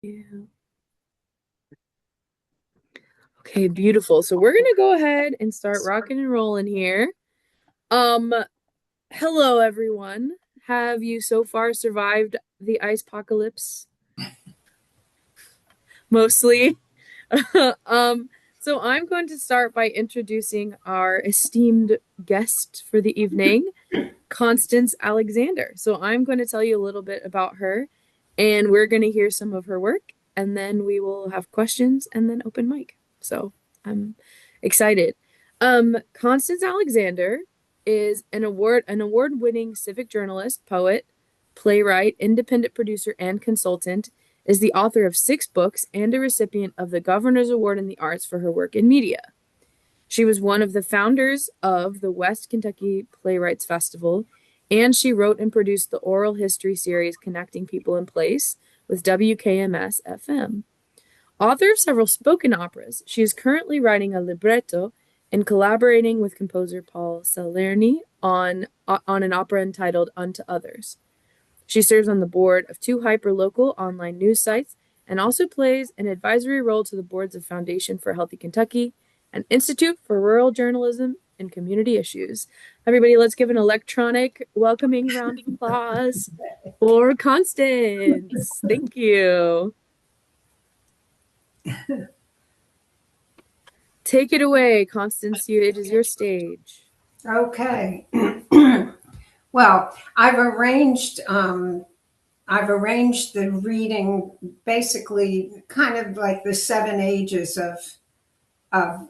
Yeah. Okay, beautiful. So we're gonna go ahead and start rocking and rolling here. Um, Hello everyone. Have you so far survived the ice apocalypse? Mostly. Um, so I'm going to start by introducing our esteemed guest for the evening, Constance Alexander. So I'm going to tell you a little bit about her, and we're going to hear some of her work, and then we will have questions and then open mic. So I'm excited. Constance Alexander is an award-winning civic journalist, poet, playwright, independent producer, and consultant, is the author of 6 books and a recipient of the Governor's Award in the Arts for her work in media. She was one of the founders of the West Kentucky Playwrights Festival, and she wrote and produced the oral history series Connecting People in Place with WKMS FM. Author of several spoken operas, she is currently writing a libretto and collaborating with composer Paul Salerni on an opera entitled Unto Others. She serves on the board of 2 hyperlocal online news sites and also plays an advisory role to the boards of Foundation for Healthy Kentucky and Institute for Rural Journalism and Community Issues. Everybody, let's give an electronic welcoming round of applause for Constance. Thank you. Take it away, Constance. It is your stage. Okay. Well, I've arranged the reading basically kind of like the 7 ages of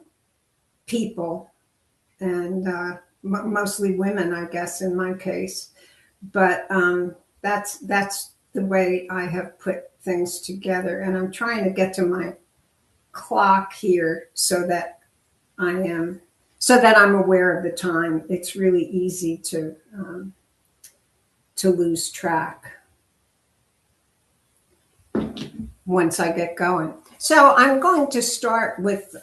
people, and mostly women, I guess, in my case. But that's the way I have put things together, and I'm trying to get to my clock here I am so that I'm aware of the time. It's really easy to lose track once I get going. So I'm going to start with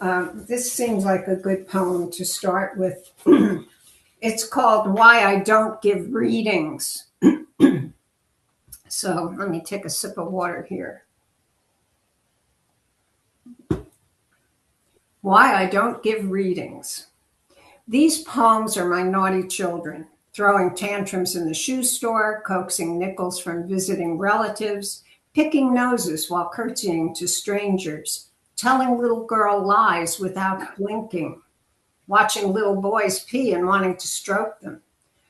this seems like a good poem to start with. It's called Why I Don't Give Readings. So let me take a sip of water here. Why I Don't Give Readings. These poems are my naughty children, throwing tantrums in the shoe store, coaxing nickels from visiting relatives, picking noses while curtsying to strangers, telling little girl lies without blinking, watching little boys pee and wanting to stroke them,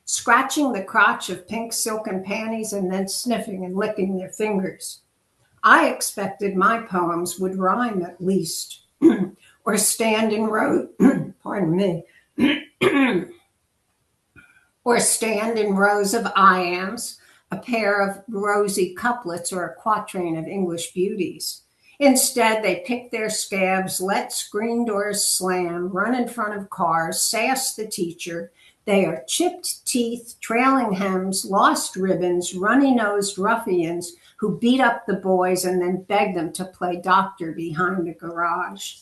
scratching the crotch of pink silken panties and then sniffing and licking their fingers. I expected my poems would rhyme at least, or stand in rows, pardon me, or stand in rows of iambs, a pair of rosy couplets, or a quatrain of English beauties. Instead, they pick their scabs, let screen doors slam, run in front of cars, sass the teacher. They are chipped teeth, trailing hems, lost ribbons, runny-nosed ruffians who beat up the boys and then beg them to play doctor behind the garage.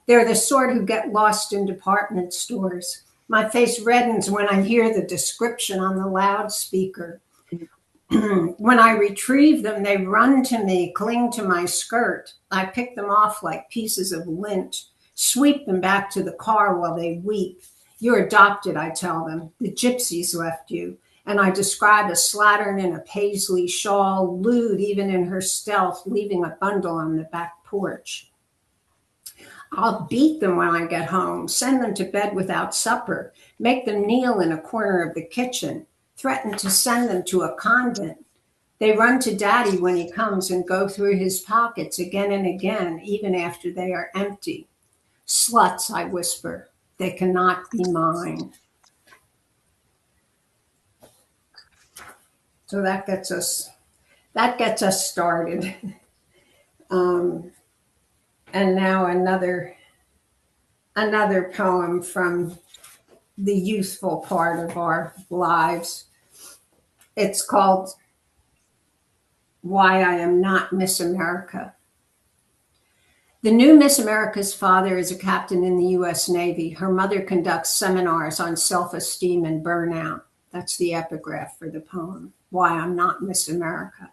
They're the sort who get lost in department stores. My face reddens when I hear the description on the loudspeaker. When I retrieve them, they run to me, cling to my skirt. I pick them off like pieces of lint, sweep them back to the car while they weep. You're adopted, I tell them. The gypsies left you. And I describe a slattern in a paisley shawl, lewd even in her stealth, leaving a bundle on the back porch. I'll beat them when I get home, send them to bed without supper, make them kneel in a corner of the kitchen, threaten to send them to a convent. They run to daddy when he comes and go through his pockets again and again, even after they are empty. Sluts, I whisper, they cannot be mine. So that gets us started. And now another poem from the youthful part of our lives. It's called Why I Am Not Miss America. The new Miss America's father is a captain in the U.S. Navy. Her mother conducts seminars on self-esteem and burnout. That's the epigraph for the poem, Why I'm Not Miss America.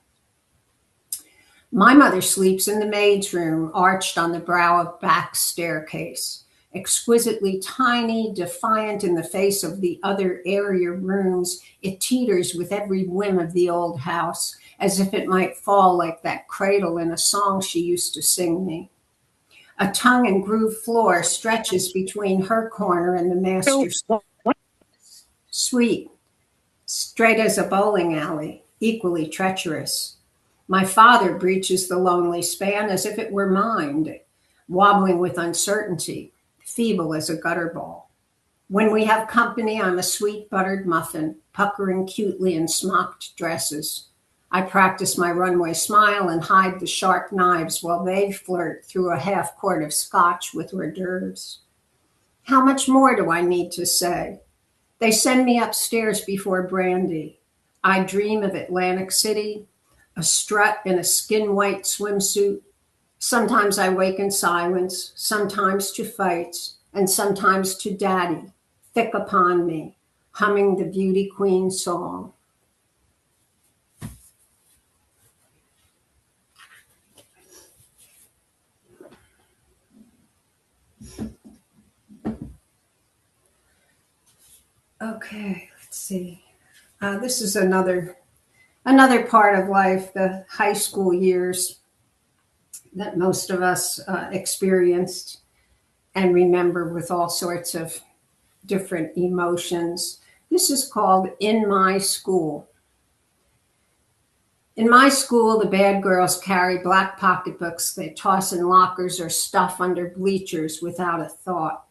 My mother sleeps in the maid's room, arched on the brow of back staircase. Exquisitely tiny, defiant in the face of the other airier rooms, it teeters with every whim of the old house, as if it might fall like that cradle in a song she used to sing me. A tongue and groove floor stretches between her corner and the master's suite, straight as a bowling alley, equally treacherous. My father breaches the lonely span as if it were mined, wobbling with uncertainty, feeble as a gutter ball. When we have company, I'm a sweet buttered muffin, puckering cutely in smocked dresses. I practice my runway smile and hide the sharp knives while they flirt through a half quart of scotch with hors d'oeuvres. How much more do I need to say? They send me upstairs before brandy. I dream of Atlantic City, a strut in a skin white swimsuit. Sometimes I wake in silence, sometimes to fights, and sometimes to Daddy, thick upon me, humming the Beauty Queen song. Okay, let's see. This is another part of life, the high school years that most of us experienced and remember with all sorts of different emotions. This is called In My School. In my school, the bad girls carry black pocketbooks they toss in lockers or stuff under bleachers without a thought.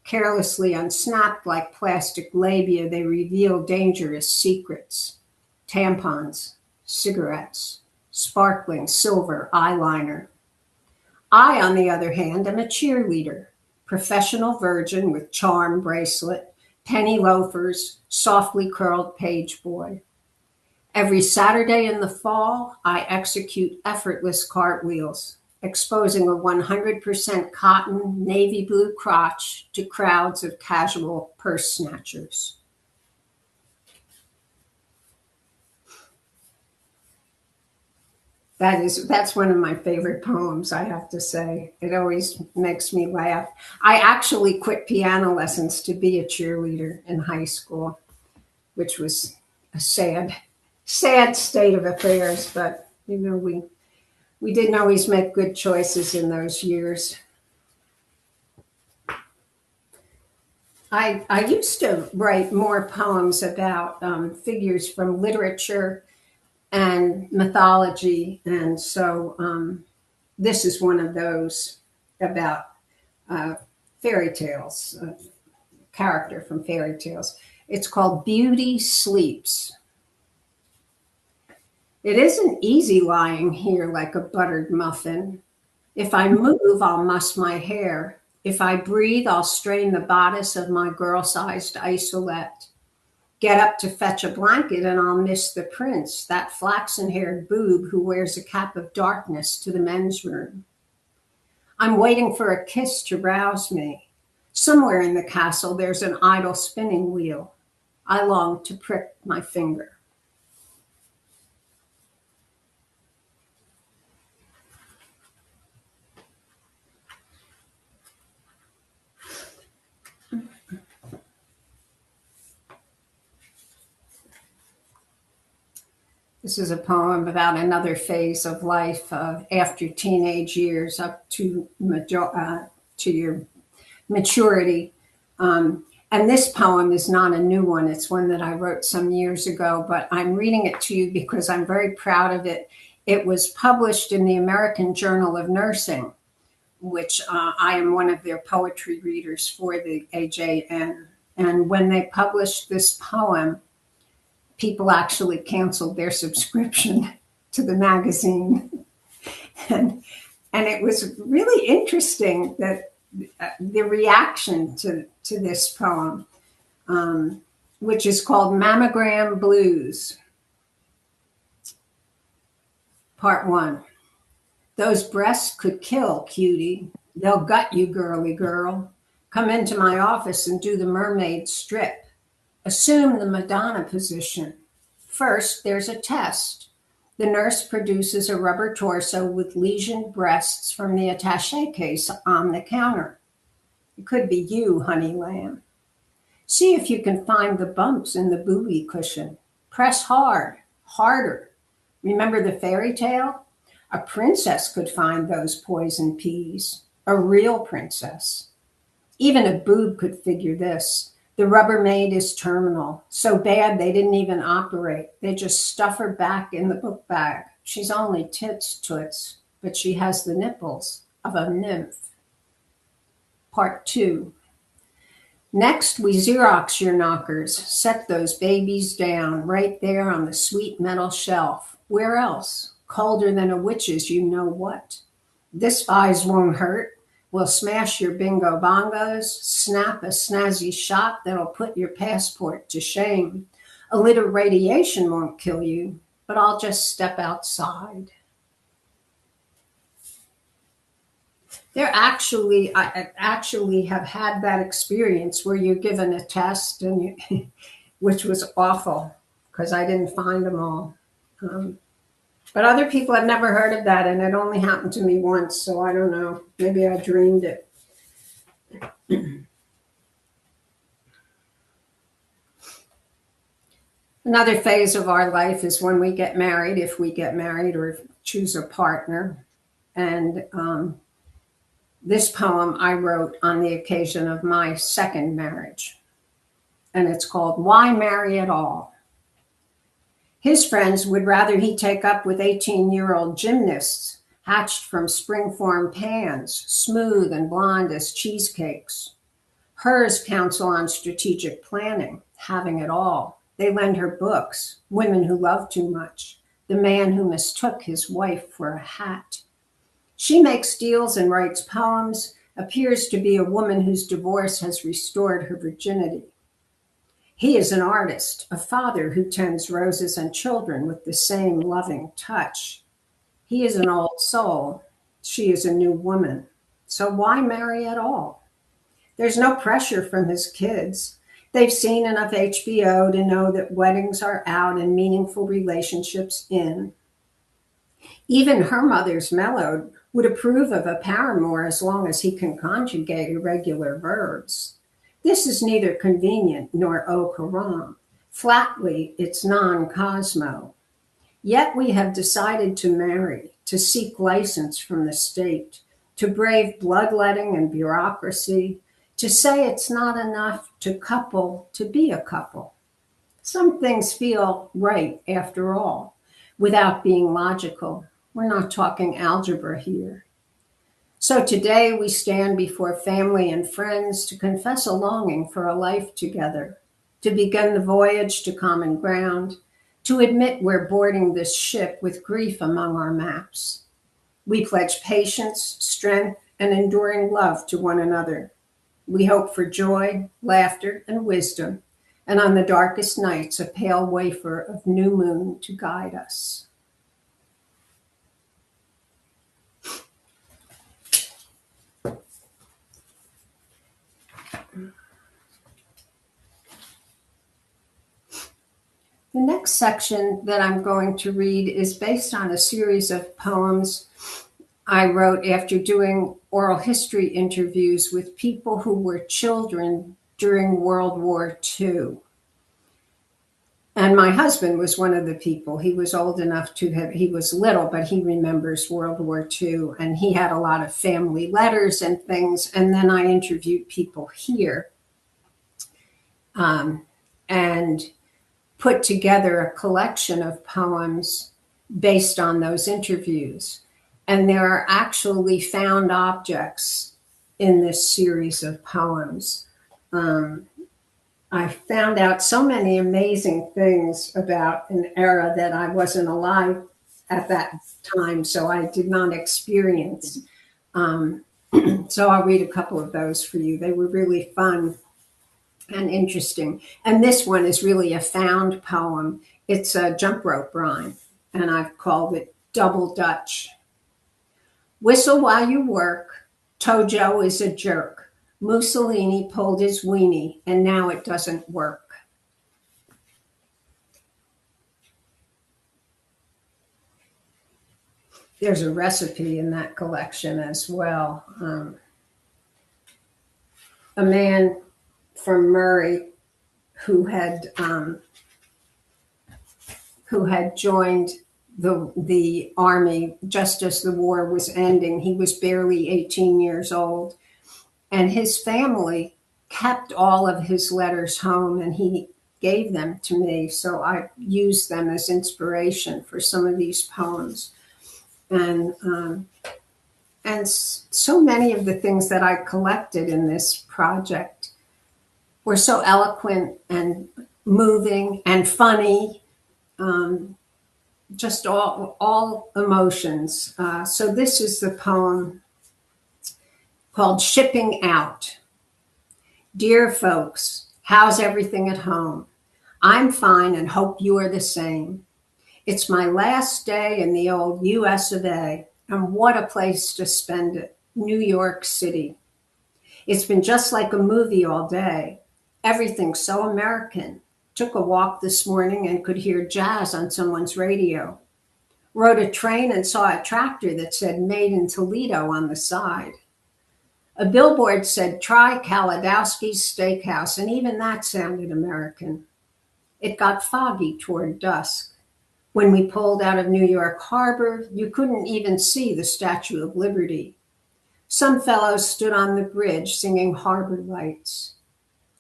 Carelessly unsnapped like plastic labia, they reveal dangerous secrets. Tampons, cigarettes, sparkling silver eyeliner. I, on the other hand, am a cheerleader, professional virgin with charm bracelet, penny loafers, softly curled page boy. Every Saturday in the fall, I execute effortless cartwheels, exposing a 100% cotton navy blue crotch to crowds of casual purse snatchers. That's one of my favorite poems, I have to say. It always makes me laugh. I actually quit piano lessons to be a cheerleader in high school, which was a sad state of affairs, but we didn't always make good choices in those years. I used to write more poems about figures from literature and mythology, and so this is one of those about uh, fairy tales, a character from fairy tales. It's called Beauty Sleeps. It isn't easy lying here like a buttered muffin. If I move, I'll muss my hair. If I breathe, I'll strain the bodice of my girl-sized isolette. Get up to fetch a blanket and I'll miss the prince, that flaxen-haired boob who wears a cap of darkness to the men's room. I'm waiting for a kiss to rouse me. Somewhere in the castle there's an idle spinning wheel. I long to prick my finger. This is a poem about another phase of life after teenage years up to your maturity. And this poem is not a new one. It's one that I wrote some years ago, but I'm reading it to you because I'm very proud of it. It was published in the American Journal of Nursing, which I am one of their poetry readers for the AJN. And when they published this poem, people actually canceled their subscription to the magazine. and, and it was really interesting that the reaction to this poem, which is called Mammogram Blues. Part 1. Those breasts could kill, cutie. They'll gut you, girly girl. Come into my office and do the mermaid strip. Assume the Madonna position. First, there's a test. The nurse produces a rubber torso with lesioned breasts from the attaché case on the counter. It could be you, honey lamb. See if you can find the bumps in the booby cushion. Press hard, harder. Remember the fairy tale? A princess could find those poison peas. A real princess. Even a boob could figure this. The Rubbermaid is terminal. So bad they didn't even operate. They just stuff her back in the book bag. She's only tits toots, but she has the nipples of a nymph. Part 2. Next, we Xerox your knockers. Set those babies down right there on the sweet metal shelf. Where else? Colder than a witch's you know what. This vise won't hurt. We'll smash your bingo bongos, snap a snazzy shot that'll put your passport to shame. A little radiation won't kill you, but I'll just step outside. I actually have had that experience where you're given a test, and which was awful because I didn't find them all. But other people have never heard of that, and it only happened to me once, so I don't know. Maybe I dreamed it. Another phase of our life is when we get married, if we get married or choose a partner. And this poem I wrote on the occasion of my second marriage. And it's called Why Marry at All? His friends would rather he take up with 18-year-old gymnasts hatched from spring-form pans, smooth and blonde as cheesecakes. Hers counsel on strategic planning, having it all. They lend her books, Women Who Love Too Much, The Man Who Mistook His Wife for a Hat. She makes deals and writes poems, appears to be a woman whose divorce has restored her virginity. He is an artist, a father who tends roses and children with the same loving touch. He is an old soul. She is a new woman. So why marry at all? There's no pressure from his kids. They've seen enough HBO to know that weddings are out and meaningful relationships in. Even her mother's mellowed, would approve of a paramour as long as he can conjugate irregular verbs. This is neither convenient nor au courant. Flatly, it's non-cosmo. Yet we have decided to marry, to seek license from the state, to brave bloodletting and bureaucracy, to say it's not enough to couple to be a couple. Some things feel right after all, without being logical. We're not talking algebra here. So today we stand before family and friends to confess a longing for a life together, to begin the voyage to common ground, to admit we're boarding this ship with grief among our maps. We pledge patience, strength, and enduring love to one another. We hope for joy, laughter, and wisdom, and on the darkest nights, a pale wafer of new moon to guide us. The next section that I'm going to read is based on a series of poems I wrote after doing oral history interviews with people who were children during World War II. And my husband was one of the people. He was old enough to have, he was little, but he remembers World War II, and he had a lot of family letters and things. And then I interviewed people here and put together a collection of poems based on those interviews. And there are actually found objects in this series of poems. I found out so many amazing things about an era that I wasn't alive at that time, so I did not experience. So I'll read a couple of those for you. They were really fun and interesting. And this one is really a found poem. It's a jump rope rhyme, and I've called it Double Dutch. Whistle while you work. Tojo is a jerk. Mussolini pulled his weenie, and now it doesn't work. There's a recipe in that collection as well. A man from Murray who had joined the army just as the war was ending. He was barely 18 years old, and his family kept all of his letters home, and he gave them to me. So I used them as inspiration for some of these poems, and so many of the things that I collected in this project were so eloquent and moving and funny. Just all emotions. So this is the poem called Shipping Out. Dear folks, how's everything at home? I'm fine and hope you are the same. It's my last day in the old US of A, and what a place to spend it. New York City. It's been just like a movie all day. Everything's so American. Took a walk this morning and could hear jazz on someone's radio. Rode a train and saw a tractor that said Made in Toledo on the side. A billboard said try Kaladowski's Steakhouse, and even that sounded American. It got foggy toward dusk. When we pulled out of New York Harbor, you couldn't even see the Statue of Liberty. Some fellows stood on the bridge singing harbor lights.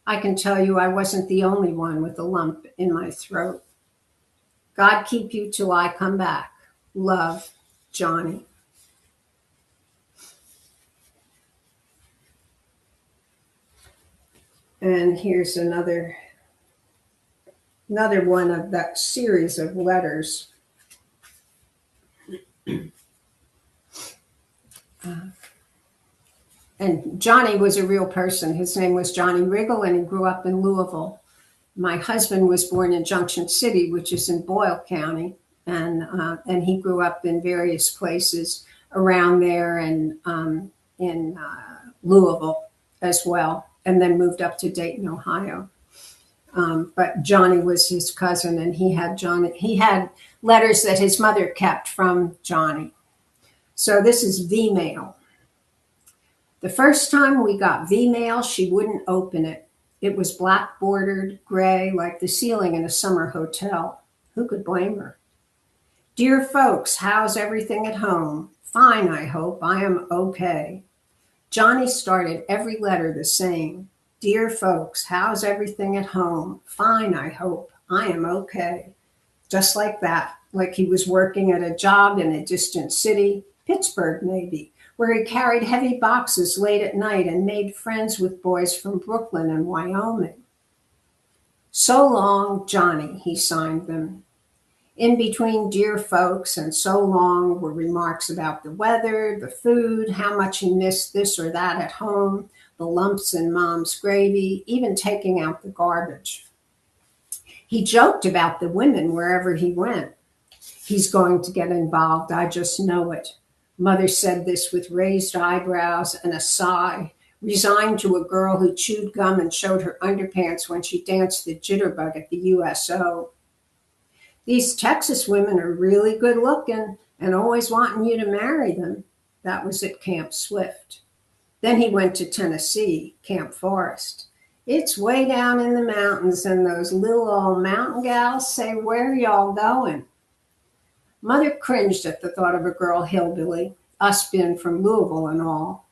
I can tell you I wasn't the only one with a lump in my throat. God keep you till I come back. Love, Johnny. And here's another one of that series of letters. And Johnny was a real person. His name was Johnny Riggle, and he grew up in Louisville. My husband was born in Junction City, which is in Boyle County, and he grew up in various places around there and in Louisville as well, and then moved up to Dayton, Ohio. But Johnny was his cousin, and he had letters that his mother kept from Johnny. So this is V-mail. The first time we got V-mail, she wouldn't open it. It was black bordered, gray, like the ceiling in a summer hotel. Who could blame her? Dear folks, how's everything at home? Fine, I hope. I am okay. Johnny started every letter the same. Dear folks, how's everything at home? Fine, I hope. I am okay. Just like that, like he was working at a job in a distant city, Pittsburgh maybe, where he carried heavy boxes late at night and made friends with boys from Brooklyn and Wyoming. So long, Johnny, he signed them. In between dear folks and so long were remarks about the weather, the food, how much he missed this or that at home, the lumps in mom's gravy, even taking out the garbage. He joked about the women wherever he went. He's going to get involved, I just know it. Mother said this with raised eyebrows and a sigh, resigned to a girl who chewed gum and showed her underpants when she danced the jitterbug at the USO. These Texas women are really good looking and always wanting you to marry them. That was at Camp Swift. Then he went to Tennessee, Camp Forest. It's way down in the mountains, and those little old mountain gals say, where y'all going? Mother cringed at the thought of a girl hillbilly, us being from Louisville and all.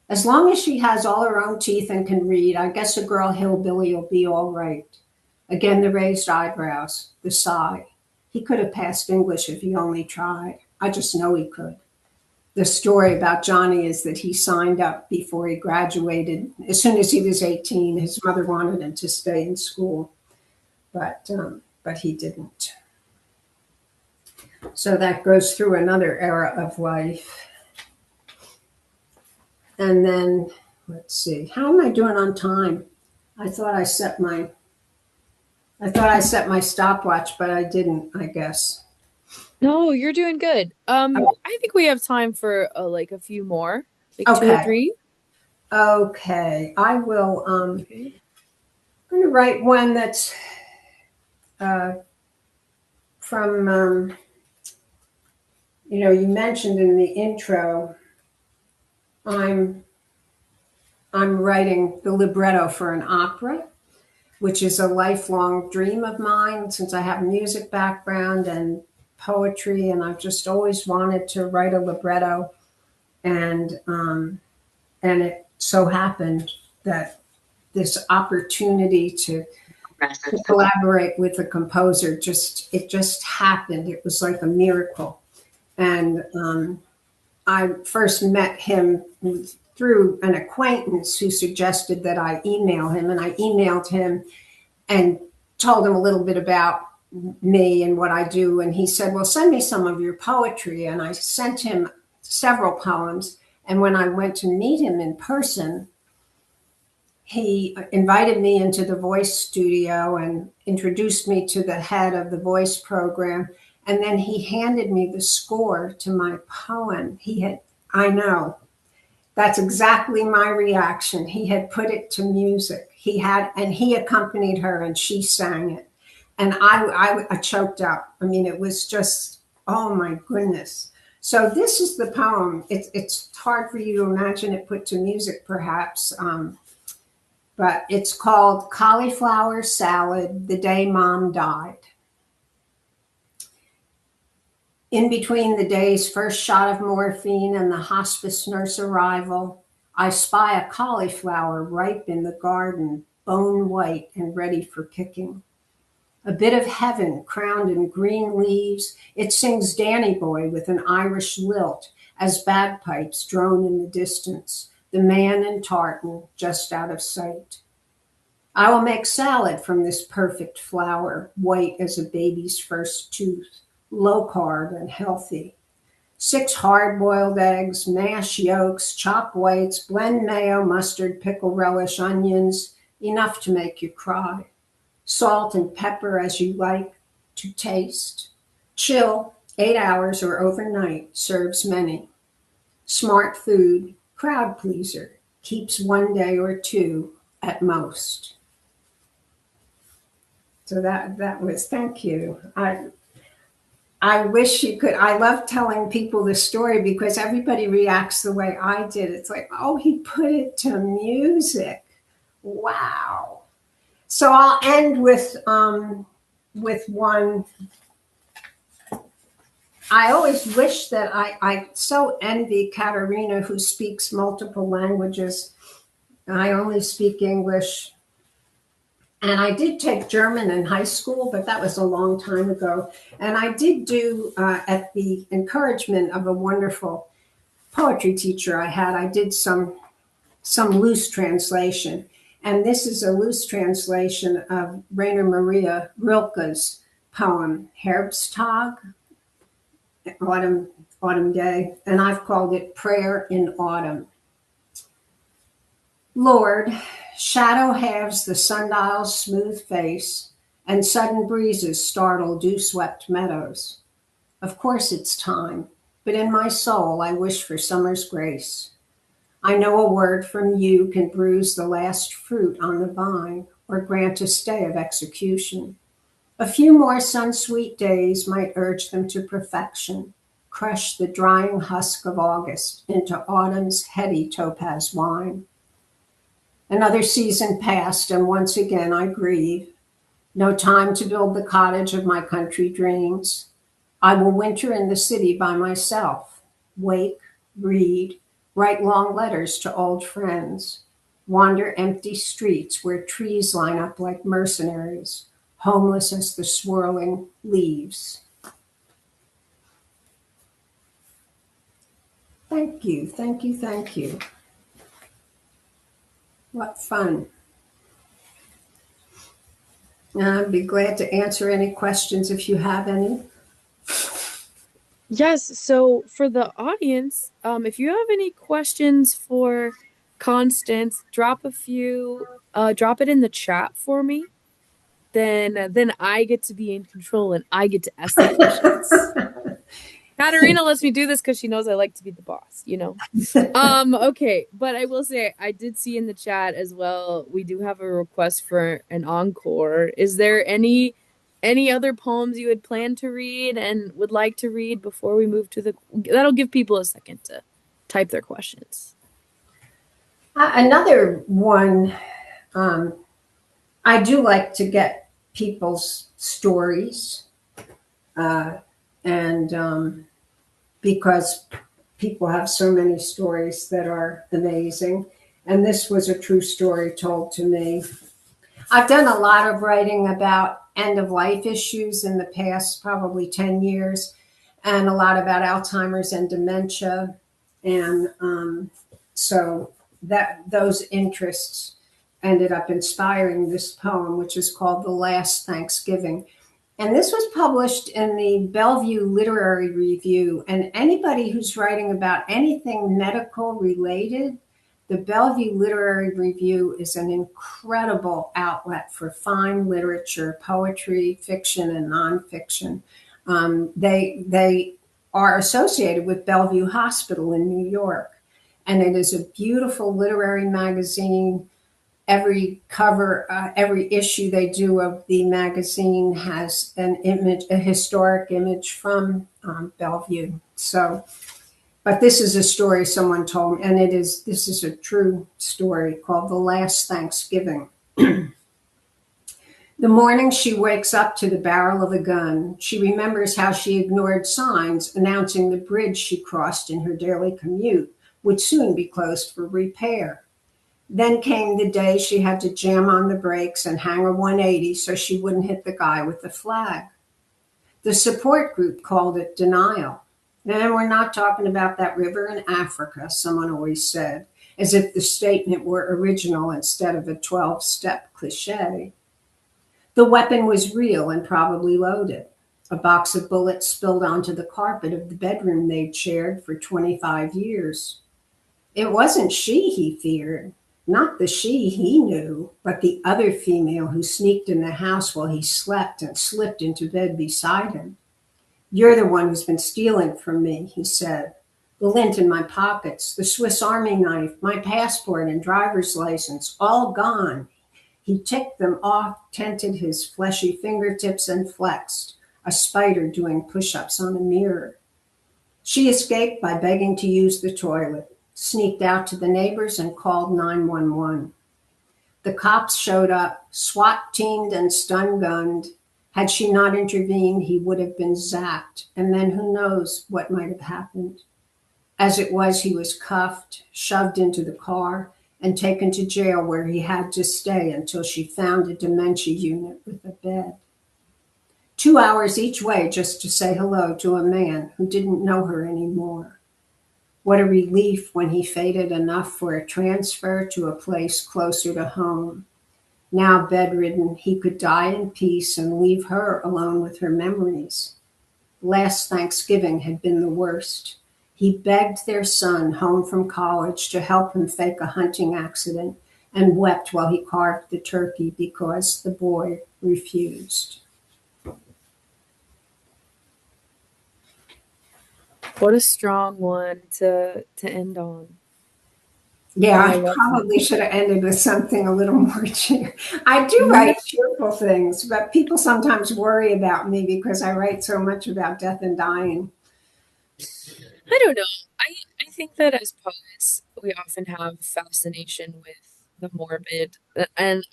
As long as she has all her own teeth and can read, I guess a girl hillbilly will be all right. Again, the raised eyebrows, the sigh. He could have passed English if he only tried. I just know he could. The story about Johnny is that he signed up before he graduated. As soon as he was 18, his mother wanted him to stay in school, but he didn't. So that goes through another era of life. And then, let's see, how am I doing on time? I thought I set my stopwatch, but I didn't, I guess. No, you're doing good. Oh, I think we have time for like a few more, like two or okay. three. Okay. I will, Okay. I'm going to write one that's from, You mentioned in the intro, I'm I'm writing the libretto for an opera, which is a lifelong dream of mine since I have a music background and poetry, and I've just always wanted to write a libretto. And it so happened that this opportunity to collaborate with a composer just happened. It was like a miracle. And I first met him through an acquaintance who suggested that I email him, and I emailed him and told him a little bit about me and what I do. And he said, "Well, send me some of your poetry." And I sent him several poems. And when I went to meet him in person, he invited me into the voice studio and introduced me to the head of the voice program. And then he handed me the score to my poem. I know, that's exactly my reaction. He had put it to music. And he accompanied her and she sang it. And I choked up. I mean, it was just, oh my goodness. So this is the poem. It's hard for you to imagine it put to music, perhaps. But it's called Cauliflower Salad, the Day Mom Died. In between the day's first shot of morphine and the hospice nurse arrival, I spy a cauliflower ripe in the garden, bone white and ready for picking. A bit of heaven crowned in green leaves, it sings Danny Boy with an Irish lilt as bagpipes drone in the distance, the man in tartan just out of sight. I will make salad from this perfect flour, white as a baby's first tooth, low carb and healthy. 6 hard boiled eggs, mash yolks, chop whites, blend mayo, mustard, pickle relish, onions, enough to make you cry. Salt and pepper as you like to taste. Chill 8 hours or overnight, serves many. Smart food, crowd pleaser, keeps 1 day or 2 at most. So that was, thank you. I wish you could. I love telling people the story because everybody reacts the way I did. It's like, oh, he put it to music. Wow. So I'll end with one. I always wish that I so envy Katerina, who speaks multiple languages. I only speak English. And I did take German in high school, but that was a long time ago. And I did do, at the encouragement of a wonderful poetry teacher I did some loose translation. And this is a loose translation of Rainer Maria Rilke's poem, Herbsttag, autumn day. And I've called it Prayer in Autumn. Lord, shadow halves the sundial's smooth face, and sudden breezes startle dew-swept meadows. Of course it's time, but in my soul I wish for summer's grace. I know a word from you can bruise the last fruit on the vine, or grant a stay of execution. A few more sun-sweet days might urge them to perfection, crush the drying husk of August into autumn's heady topaz wine. Another season passed, and once again I grieve. No time to build the cottage of my country dreams. I will winter in the city by myself, wake, read, write long letters to old friends, wander empty streets where trees line up like mercenaries, homeless as the swirling leaves. Thank you, thank you, thank you. What fun. I'd be glad to answer any questions if you have any. Yes, so for the audience, if you have any questions for Constance, drop it in the chat for me. Then I get to be in control and I get to ask the questions. Katerina lets me do this because she knows I like to be the boss, you know. Okay, but I will say I did see in the chat as well, we do have a request for an encore. Is there any any other poems you had planned to read and would like to read before we move to the, that'll give people a second to type their questions. Another one, um, I do like to get people's stories, uh, and because people have so many stories that are amazing. And this was a true story told to me. I've done a lot of writing about end of life issues in the past, probably 10 years, and a lot about Alzheimer's and dementia. And so that those interests ended up inspiring this poem, which is called The Last Thanksgiving. And this was published in the Bellevue Literary Review. And anybody who's writing about anything medical related, the Bellevue Literary Review is an incredible outlet for fine literature, poetry, fiction, and nonfiction. They are associated with Bellevue Hospital in New York, and it is a beautiful literary magazine. Every cover, every issue they do of the magazine has an image, a historic image from Bellevue. So, but this is a story someone told me, and this is a true story called The Last Thanksgiving. The morning she wakes up to the barrel of a gun, she remembers how she ignored signs announcing the bridge she crossed in her daily commute would soon be closed for repair. Then came the day she had to jam on the brakes and hang a 180 so she wouldn't hit the guy with the flag. The support group called it denial. And we're not talking about that river in Africa, someone always said, as if the statement were original instead of a 12-step cliche. The weapon was real and probably loaded. A box of bullets spilled onto the carpet of the bedroom they'd shared for 25 years. It wasn't she he feared, not the she he knew, but the other female who sneaked in the house while he slept and slipped into bed beside him. You're the one who's been stealing from me, he said. The lint in my pockets, the Swiss Army knife, my passport and driver's license, all gone. He ticked them off, tented his fleshy fingertips, and flexed, a spider doing push-ups on a mirror. She escaped by begging to use the toilet, sneaked out to the neighbors, and called 911. The cops showed up, SWAT teamed and stun gunned. Had she not intervened, he would have been zapped, and then who knows what might have happened. As it was, he was cuffed, shoved into the car, and taken to jail where he had to stay until she found a dementia unit with a bed. 2 hours each way just to say hello to a man who didn't know her anymore. What a relief when he faded enough for a transfer to a place closer to home. Now bedridden, he could die in peace and leave her alone with her memories. Last Thanksgiving had been the worst. He begged their son home from college to help him fake a hunting accident and wept while he carved the turkey because the boy refused. What a strong one to end on. Yeah, Oh, I I love that. probably should have ended with something a little more cheer. I do No, write cheerful things, but people sometimes worry about me because I write so much about death and dying. I don't know. I think that as poets, we often have fascination with the morbid, and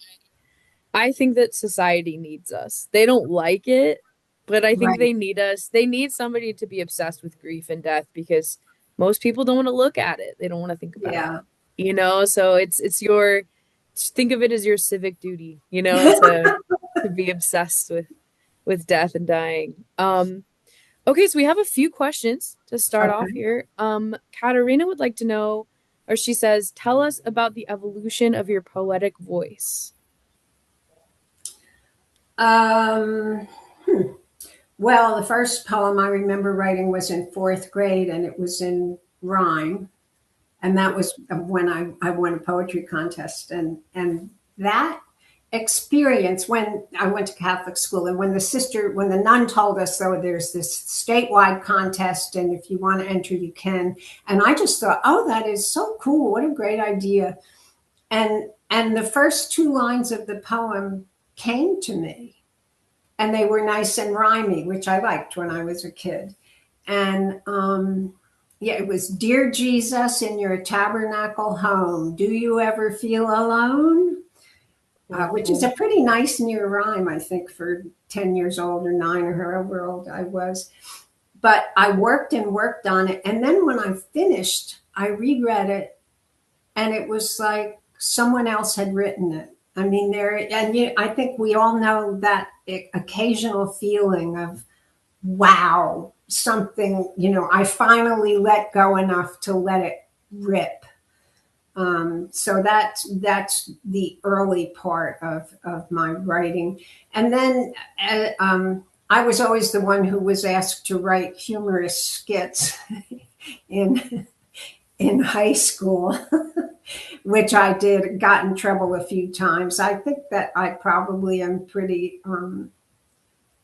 I think that society needs us. They don't like it, but I think Right. they need us. They need somebody to be obsessed with grief and death because most people don't want to look at it. They don't want to think about Yeah. it. So it's your think of it as your civic duty, to be obsessed with death and dying. Okay, so we have a few questions to start off Okay. here. Katarina would like to know, or she says, tell us about the evolution of your poetic voice. Um, hmm. Well, the first poem I remember writing was in fourth grade, and it was in rhyme. And that was when I won a poetry contest. And that experience when I went to Catholic school and when the nun told us, though, there's this statewide contest, and if you want to enter, you can. And I just thought, oh, that is so cool. What a great idea. And the first two lines of the poem came to me. and they were nice and rhymey, which I liked when I was a kid. And yeah, it was Dear Jesus, in your tabernacle home, do you ever feel alone? Which is a Oh, pretty nice near rhyme, I think, for 10 years old or 9 or however old I was. But I worked and worked on it. And then when I finished, I reread it, and it was like someone else had written it. I mean, I think we all know that occasional feeling of, wow, something, I finally let go enough to let it rip. So that's the early part of my writing. And then I was always the one who was asked to write humorous skits in in high school, which I did. Got in trouble a few times. I think that I probably am pretty.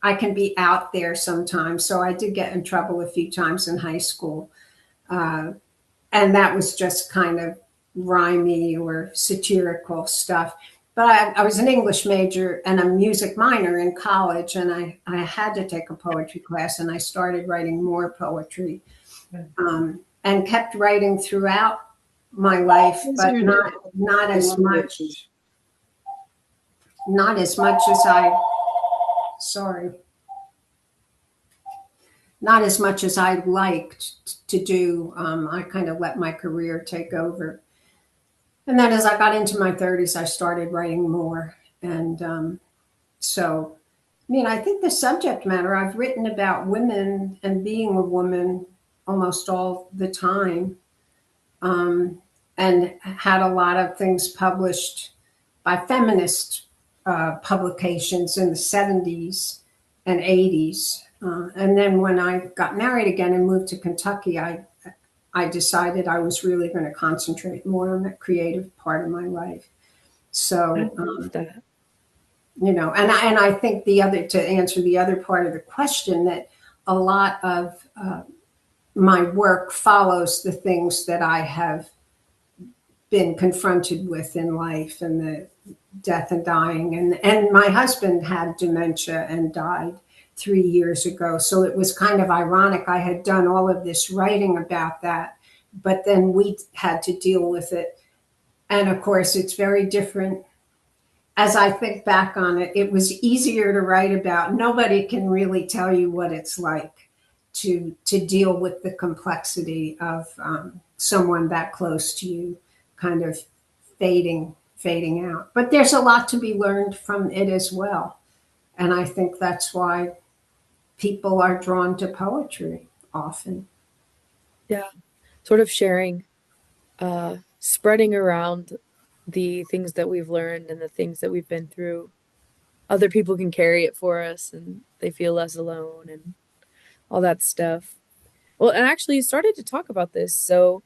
I can be out there sometimes, so I did get in trouble a few times in high school. Uh, and that was just kind of rhymey or satirical stuff. But I was an English major and a music minor in college, and I had to take a poetry class, and I started writing more poetry, and kept writing throughout my life, but not as much, not as much as I sorry, not as much as I liked to do. I kind of let my career take over. And then as I got into my 30s, I started writing more. And so, I mean, I think the subject matter, I've written about women and being a woman almost all the time, and had a lot of things published by feminist publications in the 70s and 80s. And then when I got married again and moved to Kentucky, I decided I was really going to concentrate more on the creative part of my life. I So, love that. and I think to answer the other part of the question, that a lot of my work follows the things that I have been confronted with in life, and the death and dying. And my husband had dementia and died 3 years ago. So it was kind of ironic. I had done all of this writing about that, but then we had to deal with it. And of course, it's very different. As I think back on it, it was easier to write about. Nobody can really tell you what it's like to deal with the complexity of someone that close to you kind of fading out. But there's a lot to be learned from it as well. And I think that's why people are drawn to poetry often. Yeah. Sort of sharing, spreading around the things that we've learned and the things that we've been through. Other people can carry it for us and they feel less alone and all that stuff. Well, and actually, you started to talk about this. So,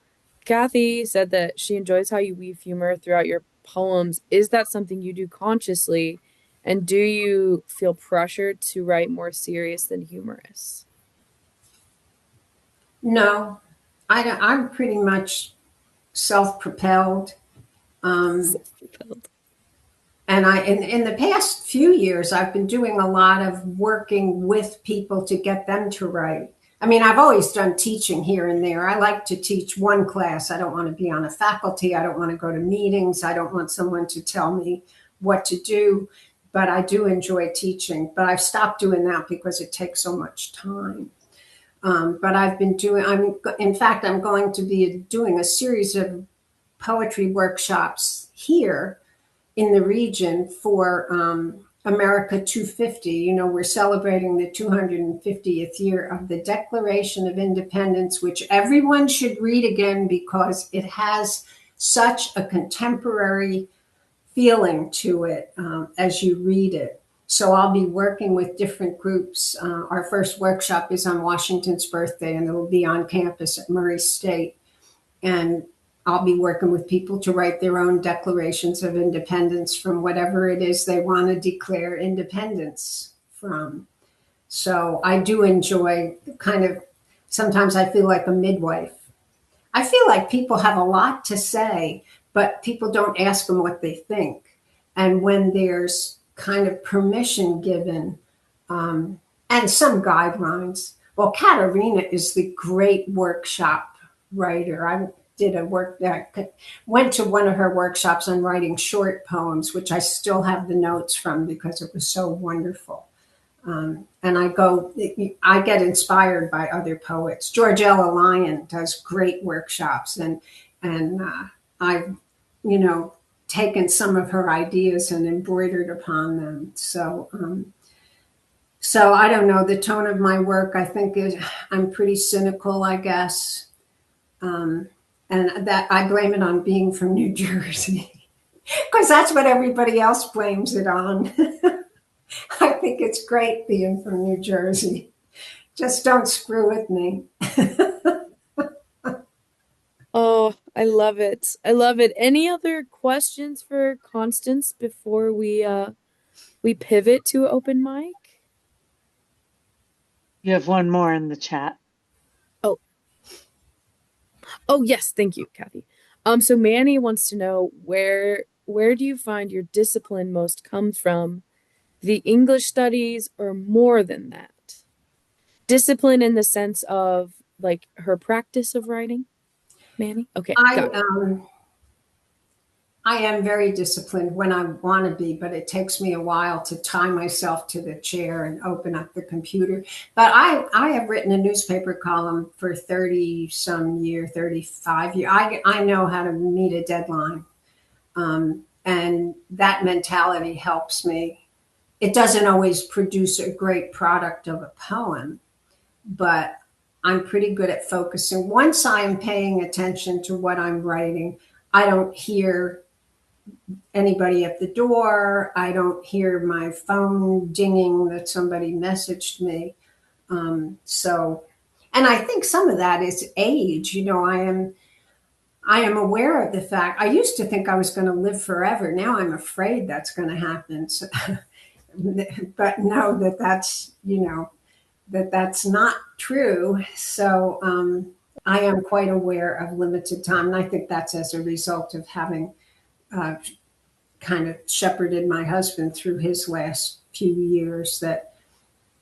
Kathy said that she enjoys how you weave humor throughout your poems. Is that something you do consciously? And do you feel pressured to write more serious than humorous? No, I don't, I'm pretty much self-propelled. Um, Self-propelled. and in the past few years, I've been doing a lot of working with people to get them to write. I mean, I've always done teaching here and there. I like to teach one class. I don't want to be on a faculty. I don't want to go to meetings. I don't want someone to tell me what to do. But I do enjoy teaching. But I've stopped doing that because it takes so much time. But in fact, I'm going to be doing a series of poetry workshops here in the region for America 250. We're celebrating the 250th year of the Declaration of Independence, which everyone should read again because it has such a contemporary feeling to it as you read it. So I'll be working with different groups. Our first workshop is on Washington's birthday, and it'll be on campus at Murray State. And I'll be working with people to write their own declarations of independence from whatever it is they want to declare independence from. So I do enjoy sometimes I feel like a midwife. I feel like people have a lot to say, but people don't ask them what they think. And when there's kind of permission given, and some guidelines. Well, Katerina is the great workshop writer. I did a work that went to one of her workshops on writing short poems, which I still have the notes from because it was so wonderful. And I get inspired by other poets. Georgella Lyon does great workshops, and I've, you know, taken some of her ideas and embroidered upon them. So I don't know the tone of my work. I think I'm pretty cynical, I guess, um, and that I blame it on being from New Jersey because that's what everybody else blames it on. I think it's great being from New Jersey. Just don't screw with me. Oh, I love it. I love it. Any other questions for Constance before we pivot to open mic? You have one more in the chat. Oh, oh yes, thank you, Kathy. So Manny wants to know where do you find your discipline most comes from? The English studies or more than that? Discipline in the sense of like her practice of writing, Manny? Okay, I got it. I am very disciplined when I want to be, but it takes me a while to tie myself to the chair and open up the computer. But I have written a newspaper column for 30 some year, 35 years. I know how to meet a deadline. And that mentality helps me. It doesn't always produce a great product of a poem, but I'm pretty good at focusing. Once I am paying attention to what I'm writing, I don't hear anybody at the door. I don't hear my phone dinging that somebody messaged me. And I think some of that is age. I am aware of the fact. I used to think I was going to live forever. Now I'm afraid that's going to happen. So, but know that that's not true. So I am quite aware of limited time, and I think that's as a result of having uh, kind of shepherded my husband through his last few years. That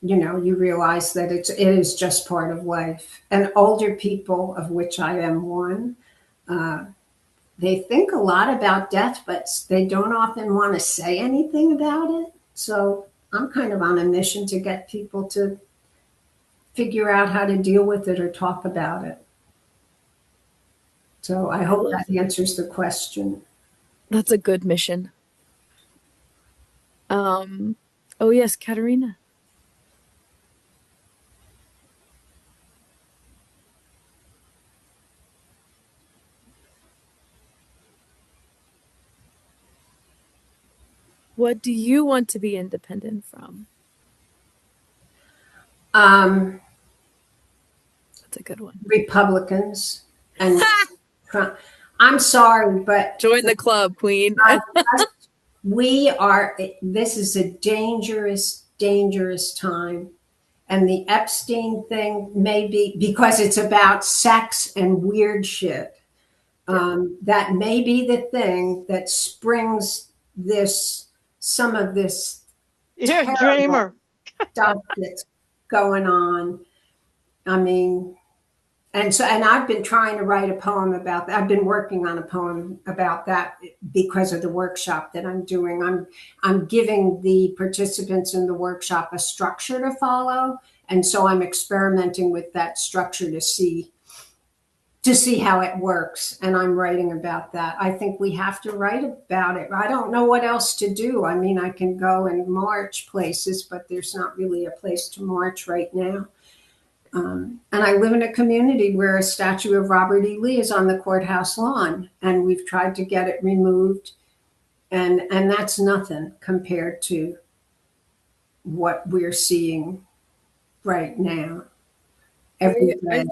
you realize that it is just part of life. And older people, of which I am one, uh, they think a lot about death, but they don't often want to say anything about it. So I'm kind of on a mission to get people to figure out how to deal with it or talk about it. So I I hope love that that. answers the question. That's a good mission. Um, oh yes, Katerina. What do you want to be independent from? Um, That's a good one. Republicans and Trump. I'm sorry, but Join the club, Queen. I we are, this is a dangerous, dangerous time. And the Epstein thing may be because it's about sex and weird shit. Yeah. That may be the thing that springs some of this You're a terrible dreamer. stuff that's going on. I mean, and I've been trying to write a poem about that. I've been working on a poem about that because of the workshop that I'm doing. I'm giving the participants in the workshop a structure to follow, and so I'm experimenting with that structure to see how it works, and I'm writing about that. I think we have to write about it. I don't know what else to do. I mean, I can go and march places, but there's not really a place to march right now. And I live in a community where a statue of Robert E. Lee is on the courthouse lawn, and we've tried to get it removed, and that's nothing compared to what we're seeing right now every day.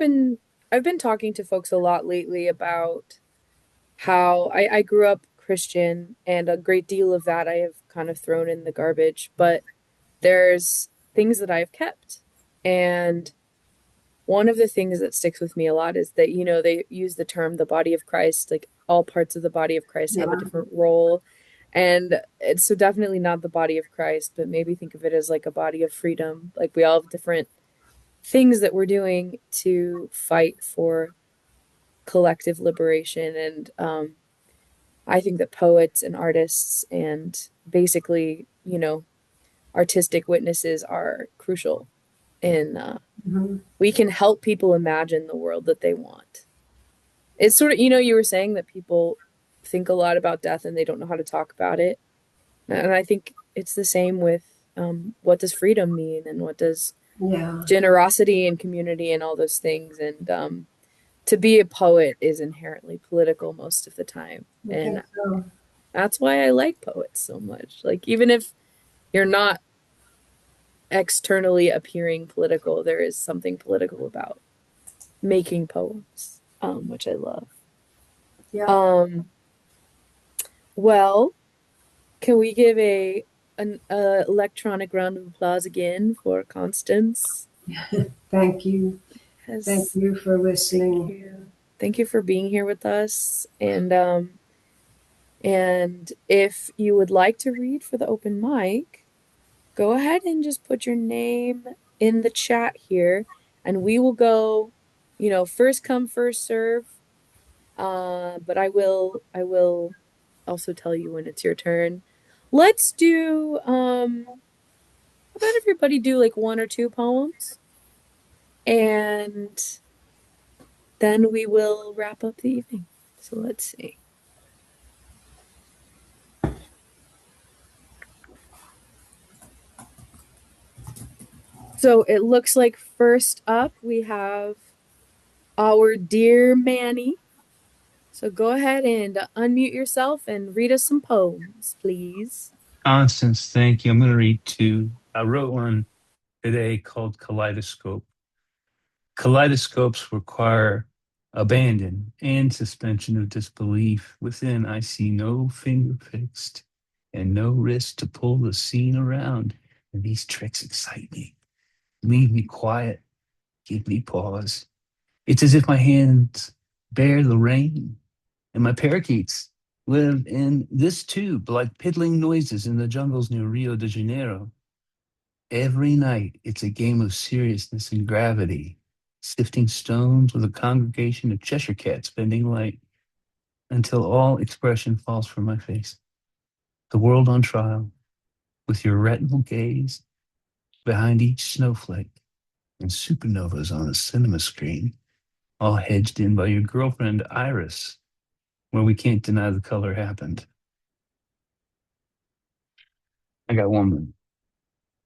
I've been talking to folks a lot lately about how I grew up Christian and a great deal of that I have kind of thrown in the garbage, but there's things that I've kept. And one of the things that sticks with me a lot is that, they use the term the body of Christ, like all parts of the body of Christ have a Yeah, different role. And it's so definitely not the body of Christ, but maybe think of it as like a body of freedom. Like we all have different things that we're doing to fight for collective liberation. And I think that poets and artists and basically, artistic witnesses are crucial in Mhm. we can help people imagine the world that they want. It's sort of, you were saying that people think a lot about death and they don't know how to talk about it. And I think it's the same with what does freedom mean and what does Yeah, generosity and community and all those things. And to be a poet is inherently political most of the time. I think And so. that's why I like poets so much. Like, even if you're not externally appearing political, there is something political about making poems, which I love. Yep. Um, well, can we give an electronic round of applause again for Constance? Thank you. Thank Yes, you for thank listening. you. Thank you for being here with us. And if you would like to read for the open mic, go ahead and just put your name in the chat here, and we will go, first come, first serve. But I will also tell you when it's your turn. Let's do how about everybody do like one or two poems, and then we will wrap up the evening. So let's see. So it looks like first up we have our dear Manny. So go ahead and unmute yourself and read us some poems, please. Constance, thank you. I'm going to read two. I wrote one today called Kaleidoscope. Kaleidoscopes require abandon and suspension of disbelief. Within, I see no finger fixed and no wrist to pull the scene around. And these tricks excite me. Leave me quiet, give me pause. It's as if my hands bear the rain, and my parakeets live in this tube like piddling noises in the jungles near Rio de Janeiro. Every night, it's a game of seriousness and gravity, sifting stones with a congregation of Cheshire cats bending light until all expression falls from my face. The world on trial, with your retinal gaze behind each snowflake, and supernovas on a cinema screen, all hedged in by your girlfriend Iris, where we can't deny the color happened. I got one.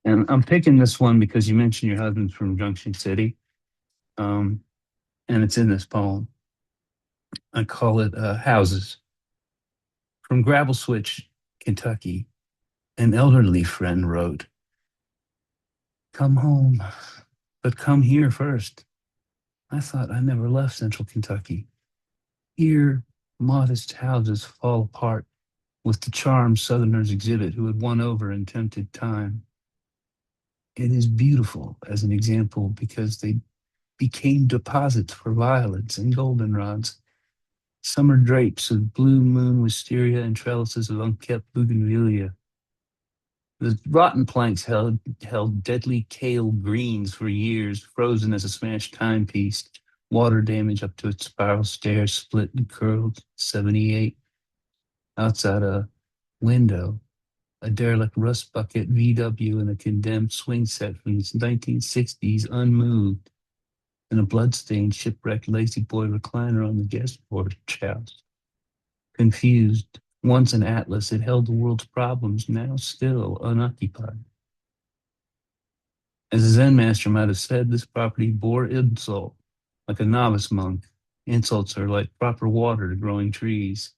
And I'm picking this one because you mentioned your husband's from Junction City. Um, and it's in this poem. I call it Houses. From Gravel Switch, Kentucky, an elderly friend wrote, "Come home, but come here first." I thought I never left Central Kentucky. Here, modest houses fall apart with the charm Southerners exhibit who had won over in tempted time. It is beautiful as an example because they became deposits for violets and goldenrods, summer drapes of blue moon wisteria and trellises of unkept bougainvillea. The rotten planks held deadly kale greens for years, frozen as a smashed timepiece, water damage up to its spiral stairs, split and curled. 78. Outside a window, a derelict rust bucket VW and a condemned swing set from the 1960s unmoved, and a bloodstained, shipwrecked lazy boy recliner on the guest porch house. Confused, once an atlas, it held the world's problems, now still unoccupied. As a Zen master might have said, this property bore insult like a novice monk. Insults are like proper water to growing trees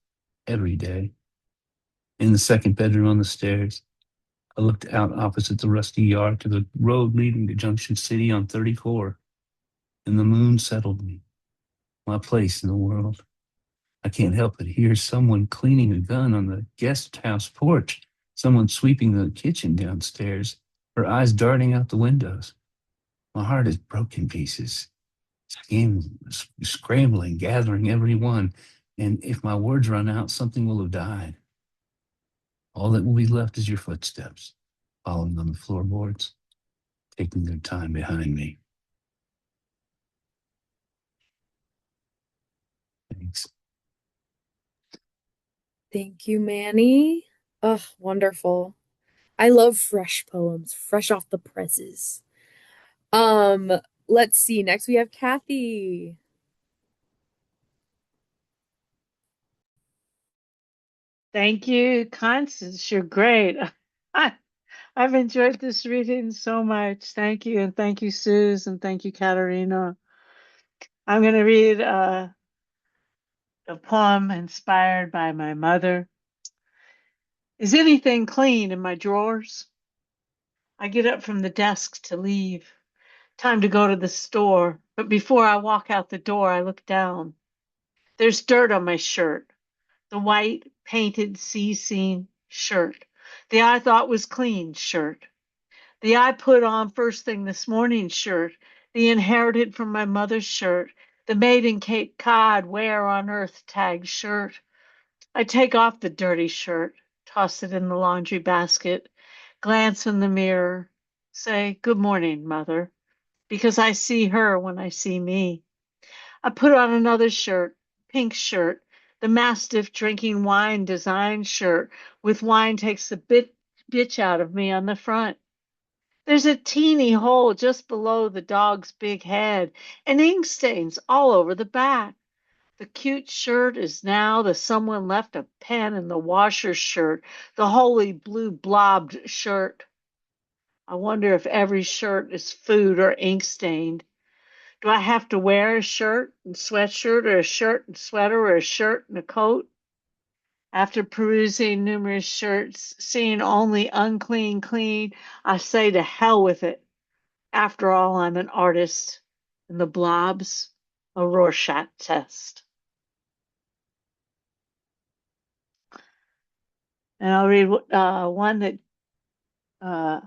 every day. In the second bedroom on the stairs, I looked out opposite the rusty yard to the road leading to Junction City on 34, and the moon settled me, my place in the world. I can't help but hear someone cleaning a gun on the guest house porch, someone sweeping the kitchen downstairs, her eyes darting out the windows. My heart is broken pieces, scrambling, gathering every one. And if my words run out, something will have died. All that will be left is your footsteps, following on the floorboards, taking their time behind me. Thanks. Thank you, Manny. Oh, wonderful. I love fresh poems, fresh off the presses. Um, let's see. Next we have Kathy. Thank you, Constance. You're great. I, I've enjoyed this reading so much. Thank you. And thank you, Suze. And thank you, Katerina. I'm going to read a poem inspired by my mother. Is anything clean in my drawers? I get up from the desk to leave. Time to go to the store. But before I walk out the door, I look down. There's dirt on my shirt. The white, painted, sea-seen shirt. The I thought was clean shirt. The I put on first thing this morning shirt. The inherited from my mother's shirt. The made in Cape Cod, where on earth tag shirt. I take off the dirty shirt, toss it in the laundry basket, glance in the mirror, say, "Good morning, Mother," because I see her when I see me. I put on another shirt, pink shirt, the Mastiff drinking wine design shirt, with wine takes the bitch out of me on the front. There's a teeny hole just below the dog's big head, and ink stains all over the back. The cute shirt is now the someone left a pen in the washer shirt, the holy blue blobbed shirt. I wonder if every shirt is food or ink stained. Do I have to wear a shirt and sweatshirt or a shirt and sweater or a shirt and a coat? After perusing numerous shirts, seeing only unclean clean, I say to hell with it. After all, I'm an artist, and the blob's a Rorschach test. And I'll read one that uh,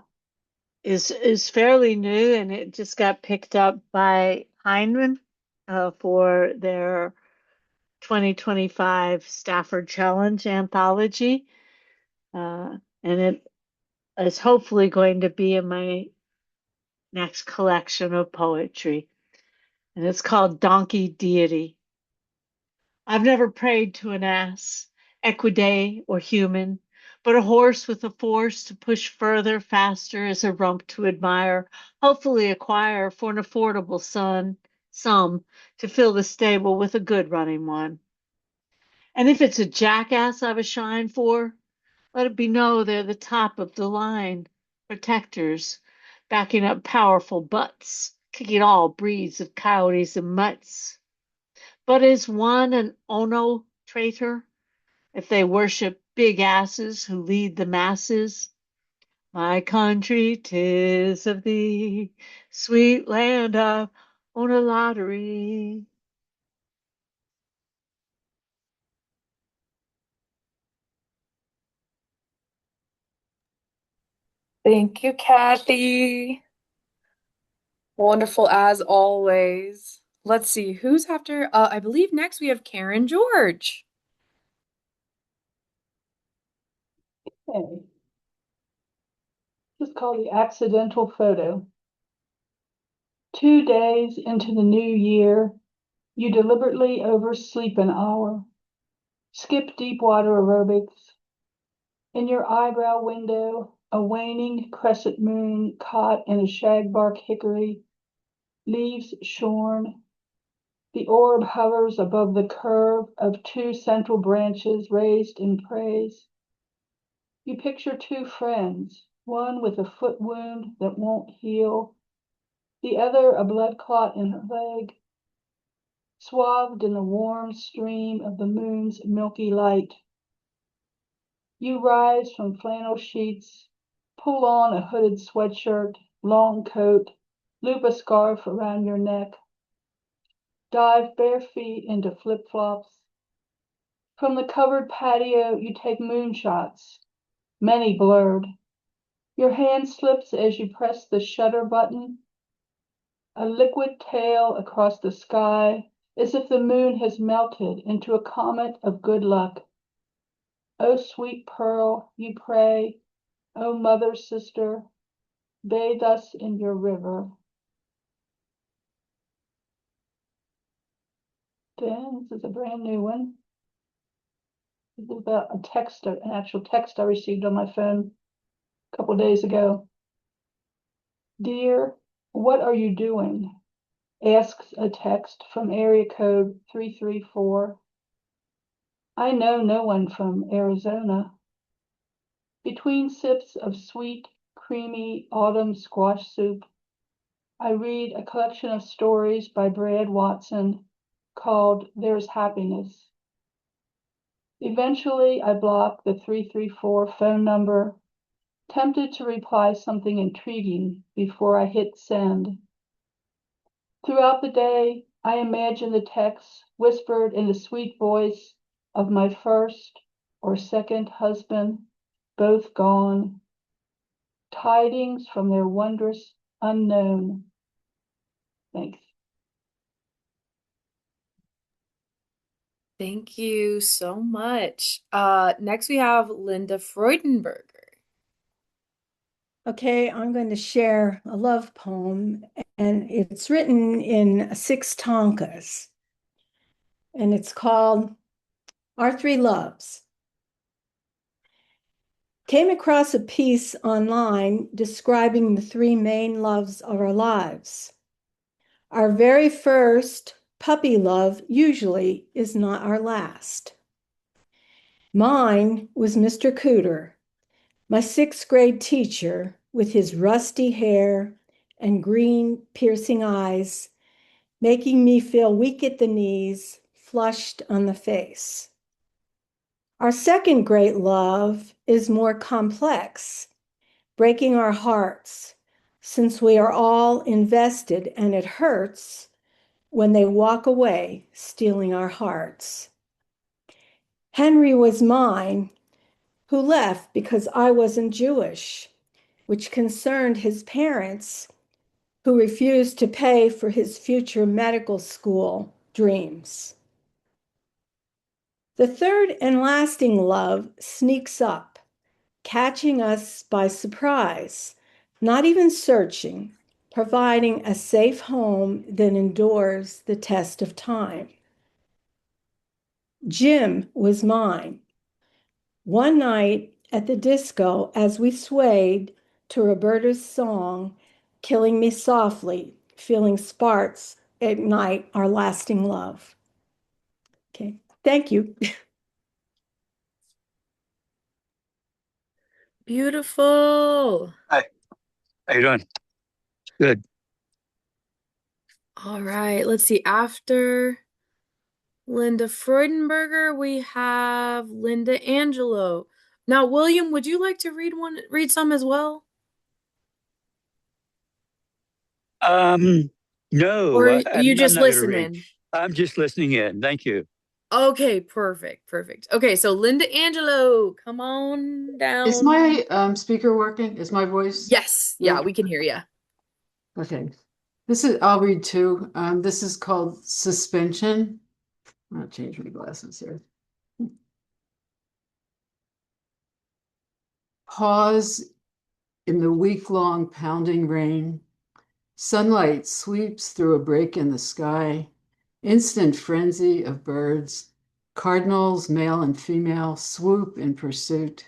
is fairly new, and it just got picked up by Heinemann for their 2025 Stafford Challenge anthology. And it is hopefully going to be in my next collection of poetry. And it's called Donkey Deity. I've never prayed to an ass, equidae or human, but a horse with a force to push further, faster as a rump to admire, hopefully acquire for an affordable sum to fill the stable with a good running one. And if it's a jackass I've a shine for, let it be know they're the top of the line, protectors, backing up powerful butts, kicking all breeds of coyotes and mutts. But is one an Ono traitor if they worship big asses who lead the masses? My country, 'tis of thee, sweet land of Onolottery. Thank you, Kathy. Wonderful as always. Let's see, who's after? I believe next we have Karen George. Okay. This is called the accidental photo. 2 days into the new year, you deliberately oversleep an hour, skip deep water aerobics. In your eyebrow window, a waning crescent moon caught in a shagbark hickory, leaves shorn. The orb hovers above the curve of two central branches raised in praise. You picture two friends, one with a foot wound that won't heal, the other a blood clot in her leg, swathed in the warm stream of the moon's milky light. You rise from flannel sheets, pull on a hooded sweatshirt, long coat, loop a scarf around your neck, dive bare feet into flip-flops. From the covered patio, you take moonshots, many blurred. Your hand slips as you press the shutter button, a liquid tail across the sky, as if the moon has melted into a comet of good luck. O sweet pearl, you pray, O mother sister, bathe us in your river. Then this is a brand new one. This is about a text, an actual text I received on my phone a couple days ago. Dear, what are you doing? Asks a text from area code 334. I know no one from Arizona. Between sips of sweet, creamy autumn squash soup, I read a collection of stories by Brad Watson called There's Happiness. Eventually, I block the 334 phone number, tempted to reply something intriguing before I hit send. Throughout the day, I imagine the text whispered in the sweet voice of my first or second husband, both gone, tidings from their wondrous unknown. Thanks. Thank you so much. Next we have Linda Freudenberger. Okay, I'm going to share a love poem, and it's written in 6 tankas, and it's called Our Three Loves. Came across a piece online describing the three main loves of our lives. Our very first puppy love usually is not our last. Mine was Mr. Cooter, my 6th grade teacher, with his rusty hair and green piercing eyes, making me feel weak at the knees, flushed on the face. Our second great love is more complex, breaking our hearts, since we are all invested and it hurts when they walk away, stealing our hearts. Henry was mine, who left because I wasn't Jewish, which concerned his parents, who refused to pay for his future medical school dreams. The third and lasting love sneaks up, catching us by surprise, not even searching, providing a safe home that endures the test of time. Jim was mine. One night at the disco, as we swayed to Roberta's song, Killing Me Softly, feeling sparks ignite our lasting love. Okay, thank you. Beautiful. Hi, how you doing? Good. All right, let's see. After Linda Freudenberger, we have Linda Angelo. Now, William, would you like to read some as well? Um, Or no, are you I'm just not going to read. listening? I'm just listening in. Thank you. Okay, perfect, perfect. Okay, so Linda Angelo, come on Is down. my speaker working? Is my voice Yes, yeah, good? we can hear you. Okay. I'll read two. This is called Suspension. I'll change my glasses here. Pause in the week-long pounding rain. Sunlight sweeps through a break in the sky. Instant frenzy of birds. Cardinals, male and female, swoop in pursuit.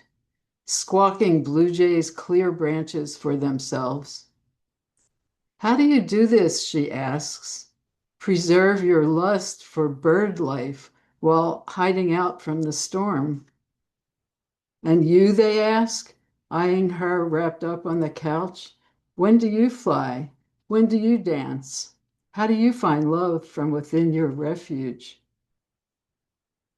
Squawking blue jays clear branches for themselves. How do you do this? She asks. Preserve your lust for bird life while hiding out from the storm. And you, they ask, eyeing her wrapped up on the couch. When do you fly? When do you dance? How do you find love from within your refuge?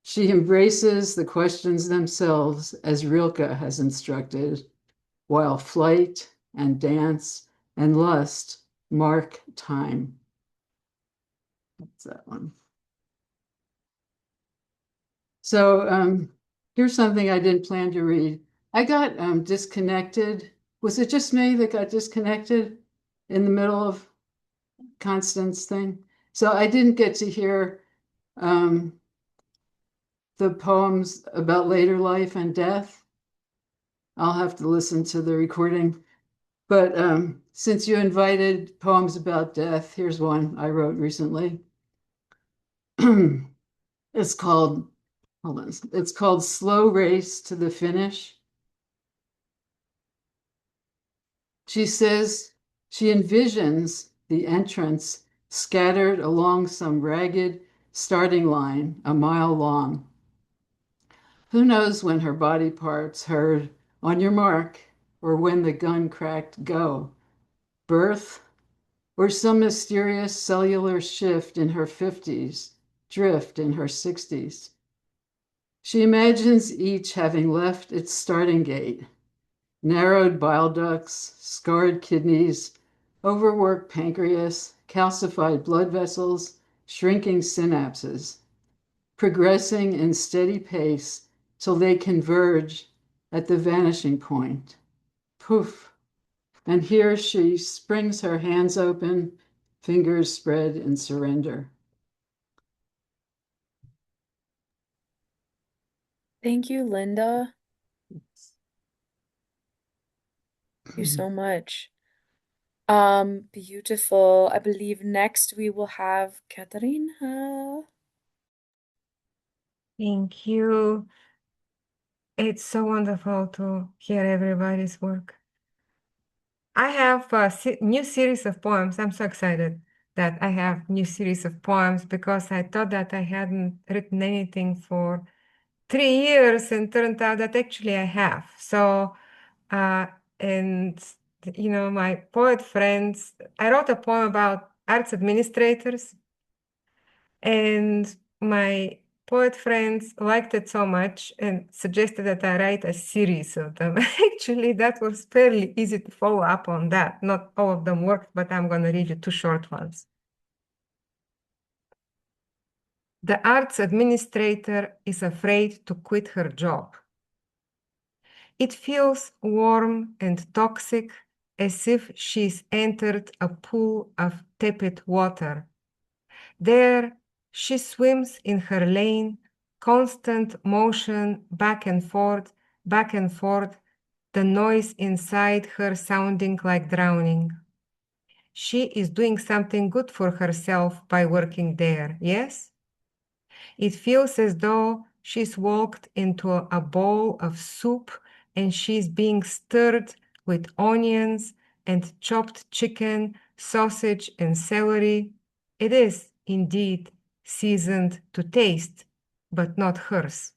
She embraces the questions themselves as Rilke has instructed, while flight and dance and lust mark time. That's that one. So here's something I didn't plan to read. I got disconnected. Was it just me that got disconnected in the middle of Constance thing? So I didn't get to hear the poems about later life and death. I'll have to listen to the recording. But since you invited poems about death, here's one I wrote recently. It's called, hold on, it's called Slow Race to the Finish. She says she envisions the entrance scattered along some ragged starting line a mile long. Who knows when her body parts heard on your mark or when the gun cracked go? Birth or some mysterious cellular shift in her 50s, drift in her 60s. She imagines each having left its starting gate, narrowed bile ducts, scarred kidneys, overworked pancreas, calcified blood vessels, shrinking synapses, progressing in steady pace till they converge at the vanishing point. Poof. And here she springs her hands open, fingers spread in surrender. Thank you, Linda. Thank you so much. Beautiful. I believe next we will have Katarina. Thank you. It's so wonderful to hear everybody's work. I have a new series of poems. I'm so excited that I have new series of poems because I thought that I hadn't written anything for 3 years and turned out that actually I have. So, and my poet friends, I wrote a poem about arts administrators, and my poet friends liked it so much and suggested that I write a series of them. Actually, that was fairly easy to follow up on that. Not all of them worked, but I'm going to read you two short ones. The arts administrator is afraid to quit her job. It feels warm and toxic, as if she's entered a pool of tepid water. There, she swims in her lane, constant motion back and forth, the noise inside her sounding like drowning. She is doing something good for herself by working there, yes? It feels as though she's walked into a bowl of soup and she's being stirred with onions and chopped chicken, sausage, and celery. It is indeed seasoned to taste, but not hers.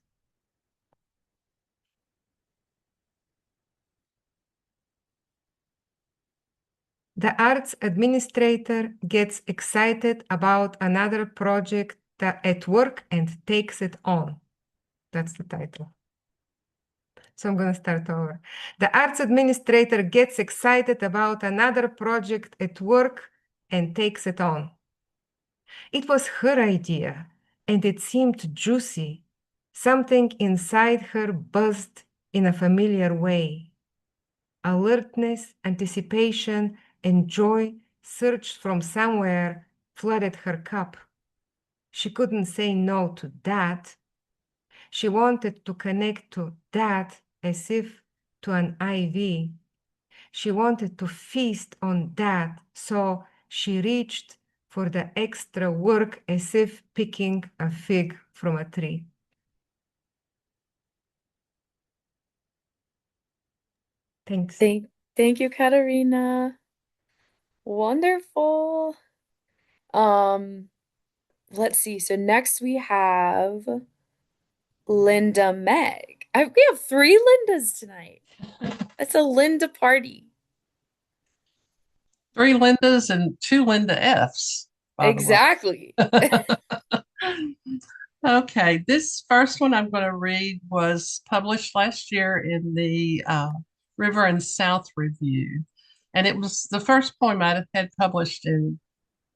The arts administrator gets excited about another project at work and takes it on. That's the title. So I'm going to start over. The arts administrator gets excited about another project at work and takes it on. It was her idea, and it seemed juicy. Something inside her buzzed in a familiar way. Alertness, anticipation, and joy surged from somewhere, flooded her cup. She couldn't say no to that. She wanted to connect to that as if to an IV. She wanted to feast on that, so she reached for the extra work as if picking a fig from a tree. Thanks. Thank you, Katarina. Wonderful. Let's see. So next we have Linda Meg. We have three Lindas tonight. It's a Linda party. Three Lindas and two Linda Fs, by Exactly. the way. Okay, this first one I'm going to read was published last year in the River and South Review. And it was the first poem I had published in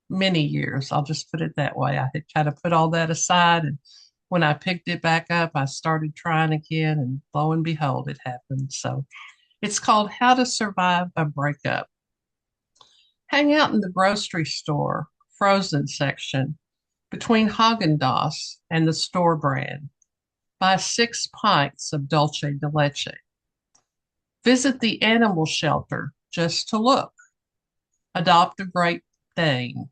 many years. I'll just put it that way. I had kind of put all that aside. And when I picked it back up, I started trying again. And lo and behold, it happened. So it's called How to Survive a Breakup. Hang out in the grocery store, frozen section, between Haagen-Dazs and the store brand. Buy 6 pints of dulce de leche. Visit the animal shelter just to look. Adopt a Great Dane.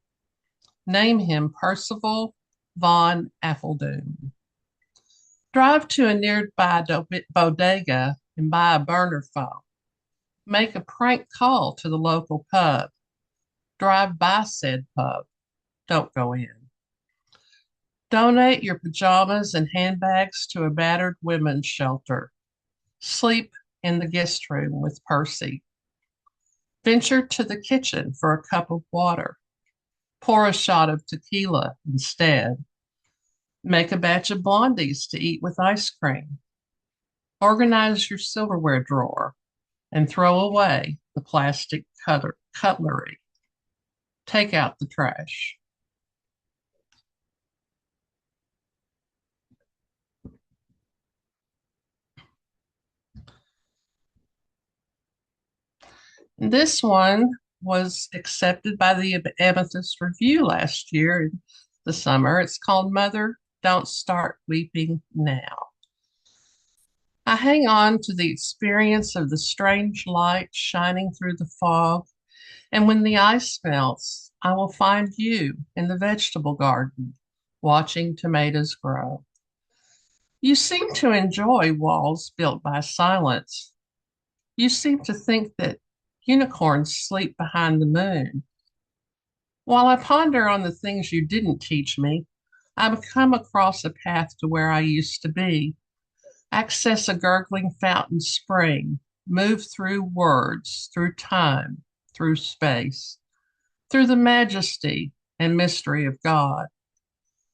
Name him Percival von Affeldoon. Drive to a nearby bodega and buy a burner phone. Make a prank call to the local pub. Drive by said pub. Don't go in. Donate your pajamas and handbags to a battered women's shelter. Sleep in the guest room with Percy. Venture to the kitchen for a cup of water. Pour a shot of tequila instead. Make a batch of blondies to eat with ice cream. Organize your silverware drawer and throw away the plastic cutlery. Take out the trash. This one was accepted by the Amethyst Review last year in the summer. It's called Mother, Don't Start Weeping Now. I hang on to the experience of the strange light shining through the fog, and when the ice melts, I will find you in the vegetable garden, watching tomatoes grow. You seem to enjoy walls built by silence. You seem to think that unicorns sleep behind the moon. While I ponder on the things you didn't teach me, I come across a path to where I used to be, access a gurgling fountain spring, move through words, through time, through space, through the majesty and mystery of God.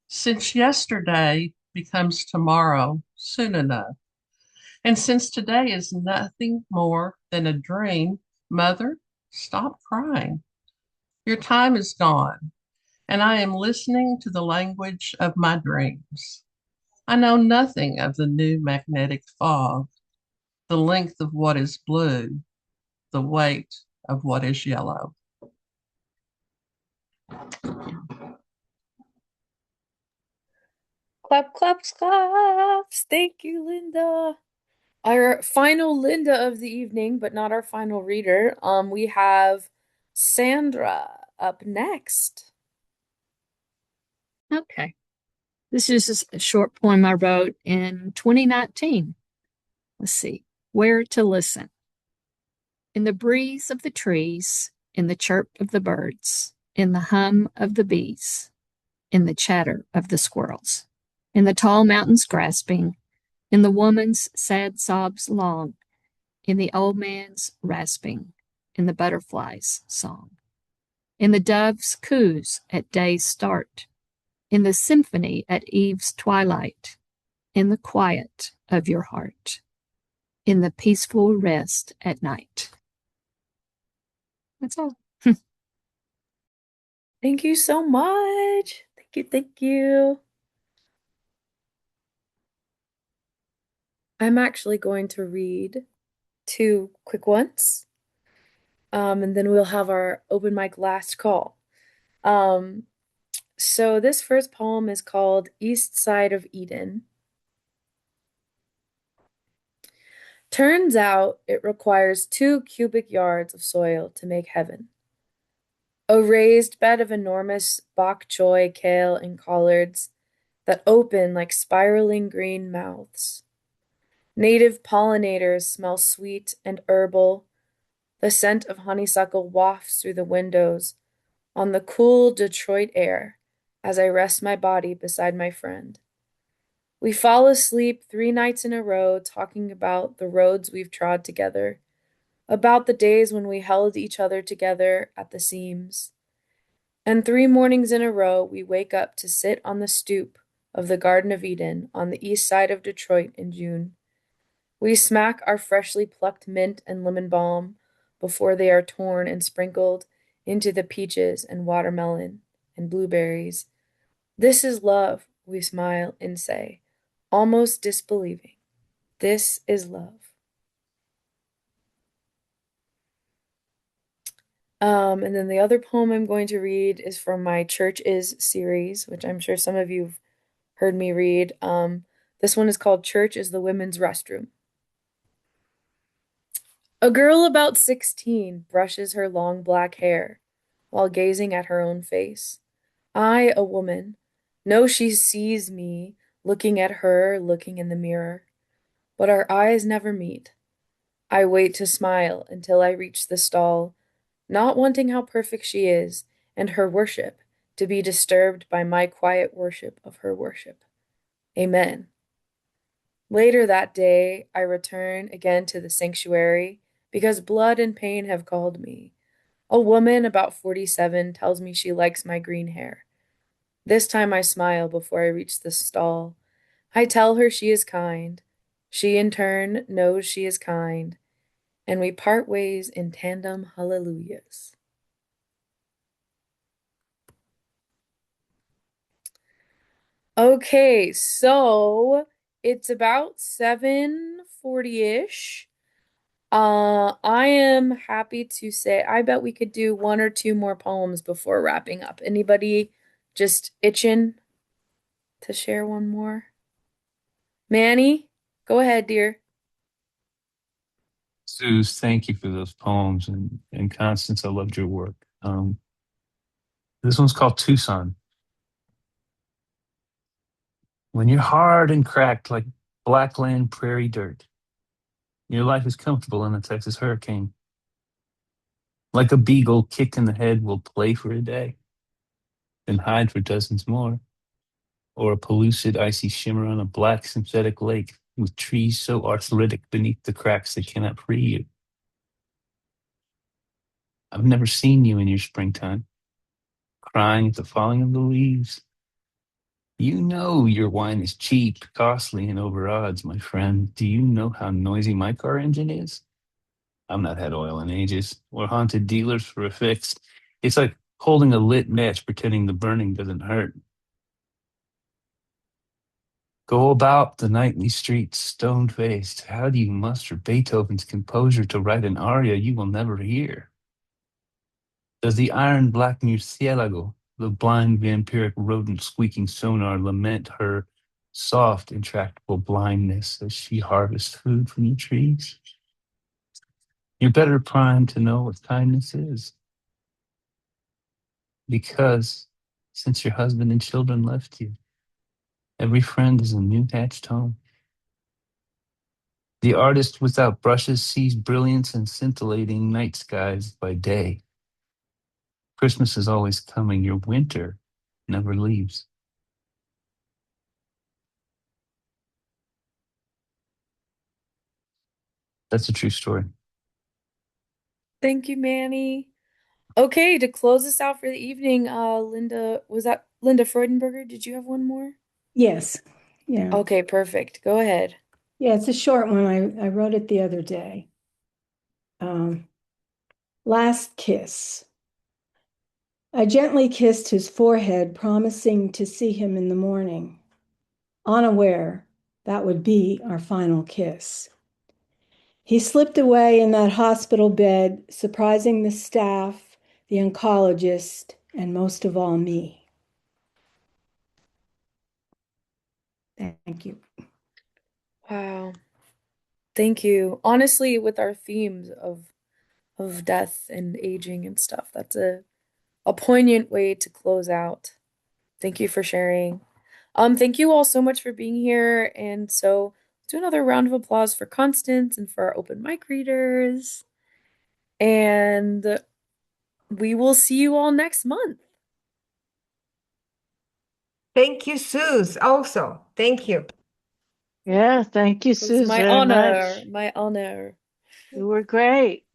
Since yesterday becomes tomorrow soon enough, and since today is nothing more than a dream, Mother, stop crying. Your time is gone, and I am listening to the language of my dreams. I know nothing of the new magnetic fog, the length of what is blue, the weight of what is yellow. Clap, claps, claps. Thank you, Linda. Our final Linda of the evening, but not our final reader. We have Sandra up next. Okay. This is a short poem I wrote in 2019. Let's see. Where to listen. In the breeze of the trees, in the chirp of the birds, in the hum of the bees, in the chatter of the squirrels, in the tall mountains grasping, in the woman's sad sobs long, in the old man's rasping, in the butterfly's song, in the dove's coos at day's start, in the symphony at eve's twilight, in the quiet of your heart, in the peaceful rest at night. That's all. Thank you so much. Thank you, thank you. I'm actually going to read 2 quick ones. And then we'll have our open mic last call. So this first poem is called East Side of Eden. Turns out it requires 2 cubic yards of soil to make heaven. A raised bed of enormous bok choy, kale, and collards that open like spiraling green mouths. Native pollinators smell sweet and herbal. The scent of honeysuckle wafts through the windows on the cool Detroit air as I rest my body beside my friend. We fall asleep 3 nights in a row talking about the roads we've trod together, about the days when we held each other together at the seams. And 3 mornings in a row we wake up to sit on the stoop of the Garden of Eden on the east side of Detroit in June. We smack our freshly plucked mint and lemon balm before they are torn and sprinkled into the peaches and watermelon and blueberries. This is love, we smile and say, almost disbelieving. This is love. And then the other poem I'm going to read is from my Church Is series, which I'm sure some of you've heard me read. This one is called Church is the Women's Restroom. A girl about 16 brushes her long black hair while gazing at her own face. I, a woman, know she sees me looking at her, looking in the mirror, but our eyes never meet. I wait to smile until I reach the stall, not wanting how perfect she is and her worship to be disturbed by my quiet worship of her worship. Amen. Later that day, I return again to the sanctuary because blood and pain have called me. A woman about 47 tells me she likes my green hair. This time I smile before I reach the stall. I tell her she is kind. She in turn knows she is kind, and we part ways in tandem hallelujahs. Okay, so it's about 7:40-ish. I am happy to say I bet we could do one or two more poems before wrapping up. Anybody just itching to share one more? Manny, go ahead, dear. Suze, thank you for those poems, and Constance, I loved your work. This one's called Tucson. When you're hard and cracked like blackland prairie dirt, your life is comfortable in a Texas hurricane. Like a beagle kicked in the head will play for a day, then hide for dozens more. Or a pellucid icy shimmer on a black synthetic lake with trees so arthritic beneath the cracks they cannot free you. I've never seen you in your springtime, crying at the falling of the leaves. You know your wine is cheap, costly, and over odds, my friend. Do you know how noisy my car engine is? I've not had oil in ages, or haunted dealers for a fix. It's like holding a lit match pretending the burning doesn't hurt. Go about the nightly streets stone-faced. How do you muster Beethoven's composure to write an aria you will never hear? Does the iron-black murcielago, the blind vampiric rodent squeaking sonar, lament her soft, intractable blindness as she harvests food from the trees? You're better primed to know what kindness is, because since your husband and children left you, every friend is a new hatched home. The artist without brushes sees brilliance in scintillating night skies by day. Christmas is always coming. Your winter never leaves. That's a true story. Thank you, Manny. Okay, to close us out for the evening, Linda, was that Linda Freudenberger? Did you have one more? Yes. Yeah. Okay, perfect. Go ahead. Yeah, it's a short one. I wrote it the other day. Last kiss. I gently kissed his forehead, promising to see him in the morning, unaware that would be our final kiss. He slipped away in that hospital bed, surprising the staff, the oncologist, and most of all me. Thank you. Wow. Thank you. Honestly, with our themes of death and aging and stuff, that's a poignant way to close out. Thank you for sharing. Thank you all so much for being here. And so let's do another round of applause for Constance and for our open mic readers. And we will see you all next month. Thank you, Suze, also. Thank you. Yeah, thank you, It was Suze, my very honor, much. my honor. You were great.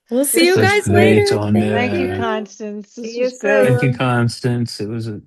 We'll see you This Such was guys great later. great. Thank Thank you, honor. you. Constance. See This you was great. Thank you, soon. Constance. It was a